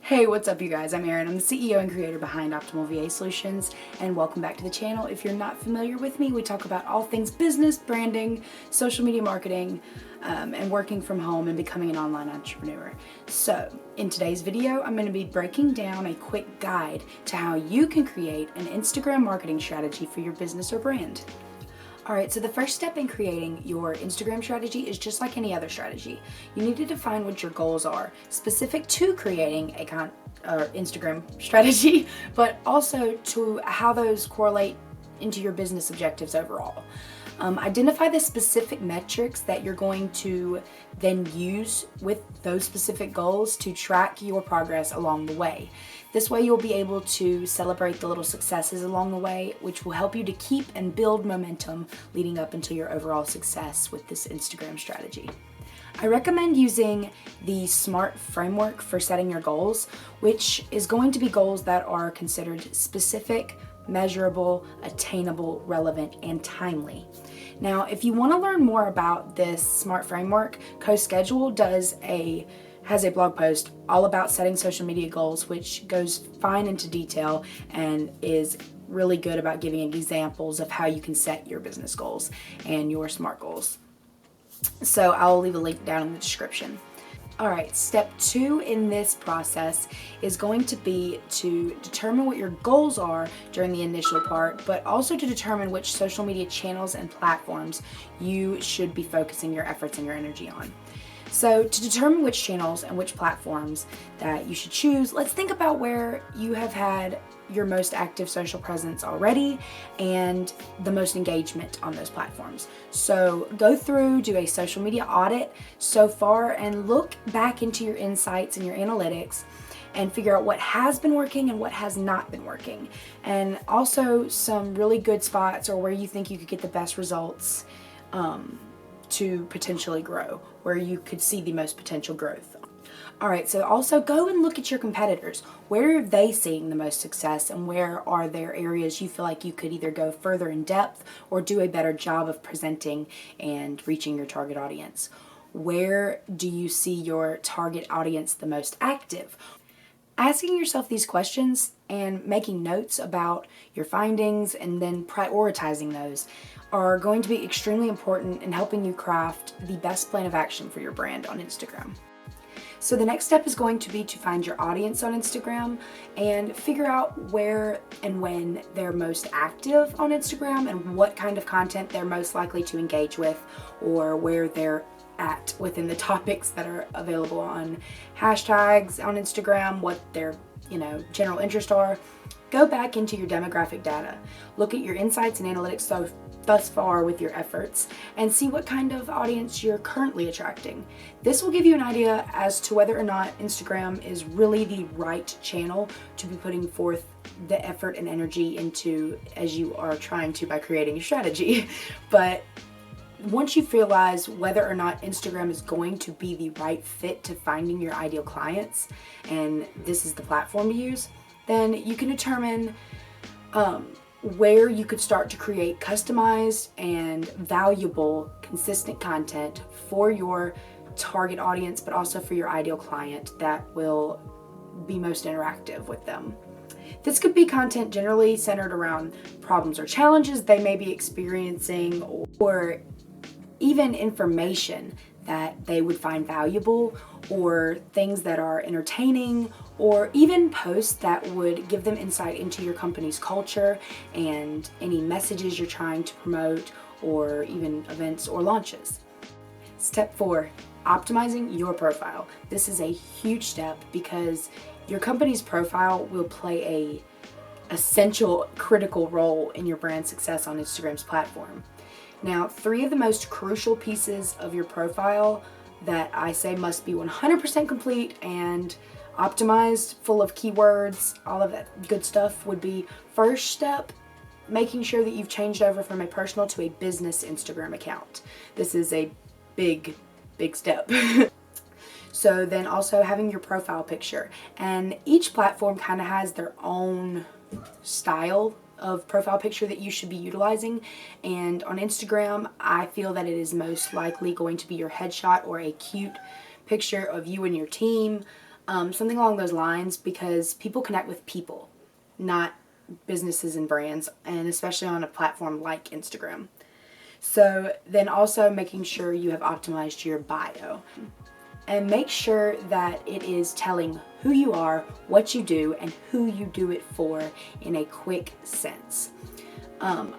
Hey, what's up you guys? I'm Erin. I'm the CEO and creator behind Optimal VA Solutions, and welcome back to the channel. If you're not familiar with me, we talk about all things business, branding, social media marketing, and working from home and becoming an online entrepreneur. So, in today's video, I'm going to be breaking down a quick guide to how you can create an Instagram marketing strategy for your business or brand. Alright, so the first step in creating your Instagram strategy is just like any other strategy. You need to define what your goals are, specific to creating a Instagram strategy, but also to how those correlate into your business objectives overall. Identify the specific metrics that you're going to then use with those specific goals to track your progress along the way. This way you'll be able to celebrate the little successes along the way, which will help you to keep and build momentum leading up into your overall success with this Instagram strategy. I recommend using the SMART framework for setting your goals, which is going to be goals that are considered specific, measurable, attainable, relevant, and timely. Now, if you want to learn more about this SMART framework, CoSchedule has a blog post all about setting social media goals, which goes fine into detail and is really good about giving examples of how you can set your business goals and your SMART goals. So I'll leave a link down in the description. Alright, step 2 in this process is going to be to determine what your goals are during the initial part, but also to determine which social media channels and platforms you should be focusing your efforts and your energy on. So to determine which channels and which platforms that you should choose, let's think about where you have had your most active social presence already and the most engagement on those platforms. So go through, do a social media audit so far, and look back into your insights and your analytics and figure out what has been working and what has not been working. And also some really good spots or where you think you could get the best results to potentially grow, where you could see the most potential growth. Alright, so also go and look at your competitors. Where are they seeing the most success, and where are there areas you feel like you could either go further in depth or do a better job of presenting and reaching your target audience? Where do you see your target audience the most active? Asking yourself these questions and making notes about your findings and then prioritizing those are going to be extremely important in helping you craft the best plan of action for your brand on Instagram. So the next step is going to be to find your audience on Instagram and figure out where and when they're most active on Instagram and what kind of content they're most likely to engage with, or where they're at within the topics that are available on hashtags on Instagram, what their general interests are. Go back into your demographic data, look at your insights and analytics thus far with your efforts, and see what kind of audience you're currently attracting. This will give you an idea as to whether or not Instagram is really the right channel to be putting forth the effort and energy into as you are trying to by creating a strategy. But once you realize whether or not Instagram is going to be the right fit to finding your ideal clients, and this is the platform to use, then you can determine where you could start to create customized and valuable, consistent content for your target audience, but also for your ideal client that will be most interactive with them. This could be content generally centered around problems or challenges they may be experiencing, or even information that they would find valuable, or things that are entertaining, or even posts that would give them insight into your company's culture and any messages you're trying to promote, or even events or launches. Step 4, optimizing your profile. This is a huge step because your company's profile will play a essential, critical role in your brand success on Instagram's platform. Now, 3 of the most crucial pieces of your profile that I say must be 100% complete and optimized, full of keywords, all of that good stuff would be: first step, making sure that you've changed over from a personal to a business Instagram account. This is a big step. So then also having your profile picture, and each platform kind of has their own style of profile picture that you should be utilizing. And on Instagram, I feel that it is most likely going to be your headshot or a cute picture of you and your team. something along those lines, because people connect with people, not businesses and brands, and especially on a platform like Instagram. So then also making sure you have optimized your bio, and make sure that it is telling who you are, what you do, and who you do it for in a quick sense.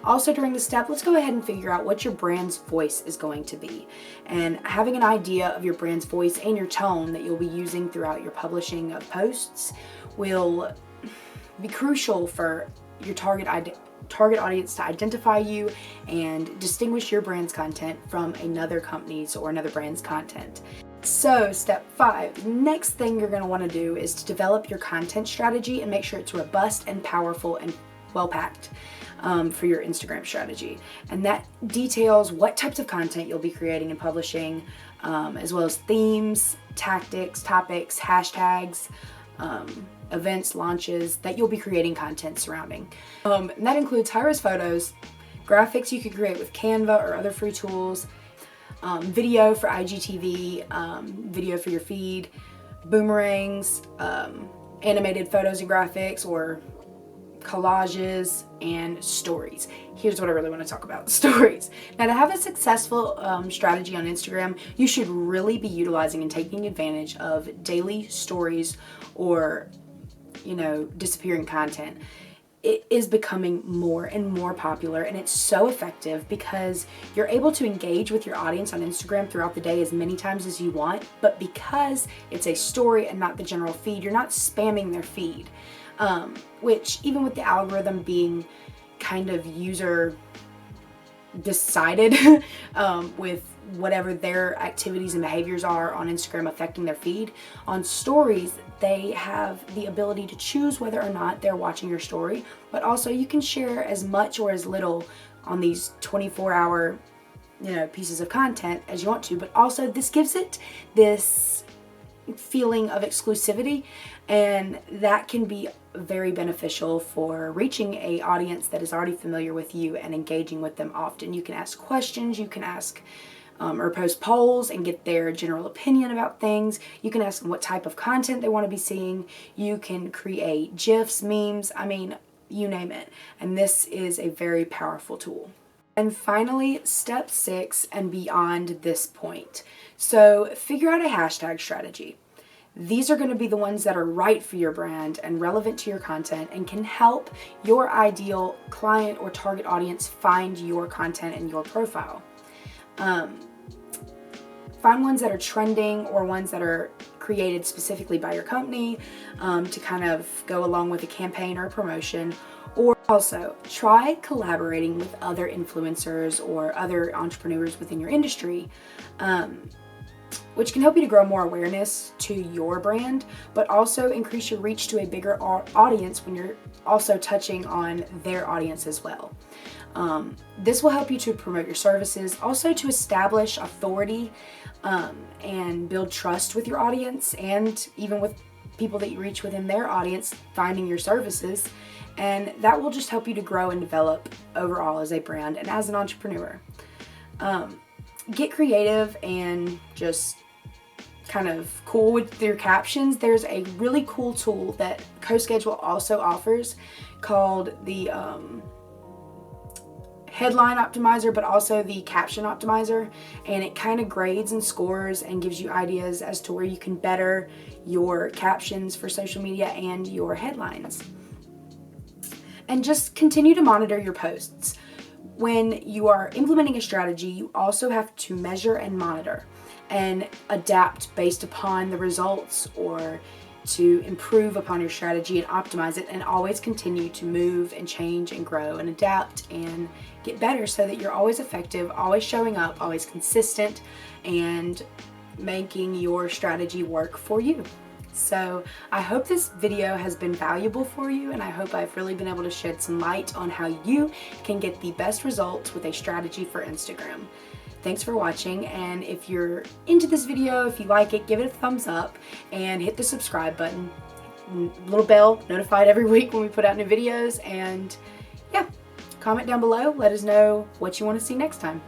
Also during this step, let's go ahead and figure out what your brand's voice is going to be. And having an idea of your brand's voice and your tone that you'll be using throughout your publishing of posts will be crucial for your target audience to identify you and distinguish your brand's content from another company's or another brand's content. So step 5, the next thing you're going to want to do is to develop your content strategy and make sure it's robust and powerful and well packed for your Instagram strategy. And that details what types of content you'll be creating and publishing, as well as themes, tactics, topics, hashtags, events, launches that you'll be creating content surrounding. And that includes high-res photos, graphics you can create with Canva or other free tools, video for IGTV, video for your feed, boomerangs, animated photos and graphics, or collages, and stories. Here's what I really want to talk about: stories. Now, to have a successful strategy on Instagram, you should really be utilizing and taking advantage of daily stories or, disappearing content. It is becoming more and more popular, and it's so effective because you're able to engage with your audience on Instagram throughout the day as many times as you want, but because it's a story and not the general feed, you're not spamming their feed. Which, even with the algorithm being kind of user decided with whatever their activities and behaviors are on Instagram affecting their feed, on stories they have the ability to choose whether or not they're watching your story, but also you can share as much or as little on these 24-hour pieces of content as you want to. But also this gives it this feeling of exclusivity, and that can be very beneficial for reaching a audience that is already familiar with you and engaging with them often. You can ask questions, you can ask or post polls and get their general opinion about things. You can ask them what type of content they want to be seeing. You can create GIFs, memes, you name it. And this is a very powerful tool. And finally, step 6 and beyond this point. So figure out a hashtag strategy. These are going to be the ones that are right for your brand and relevant to your content and can help your ideal client or target audience find your content and your profile. Find ones that are trending or ones that are created specifically by your company to kind of go along with a campaign or a promotion. Or also try collaborating with other influencers or other entrepreneurs within your industry, which can help you to grow more awareness to your brand, but also increase your reach to a bigger audience when you're also touching on their audience as well. This will help you to promote your services, also to establish authority and build trust with your audience, and even with people that you reach within their audience finding your services. And that will just help you to grow and develop overall as a brand and as an entrepreneur. Get creative and just kind of cool with your captions. There's a really cool tool that CoSchedule also offers called the headline optimizer, but also the caption optimizer, and it kind of grades and scores and gives you ideas as to where you can better your captions for social media and your headlines. And just continue to monitor your posts. When you are implementing a strategy, you also have to measure and monitor and adapt based upon the results, or to improve upon your strategy and optimize it, and always continue to move and change and grow and adapt and get better so that you're always effective, always showing up, always consistent, and making your strategy work for you. So I hope this video has been valuable for you, and I hope I've really been able to shed some light on how you can get the best results with a strategy for Instagram. Thanks for watching, and if you're into this video, if you like it, give it a thumbs up and hit the subscribe button. Little bell, notified every week when we put out new videos, and yeah, comment down below, let us know what you want to see next time.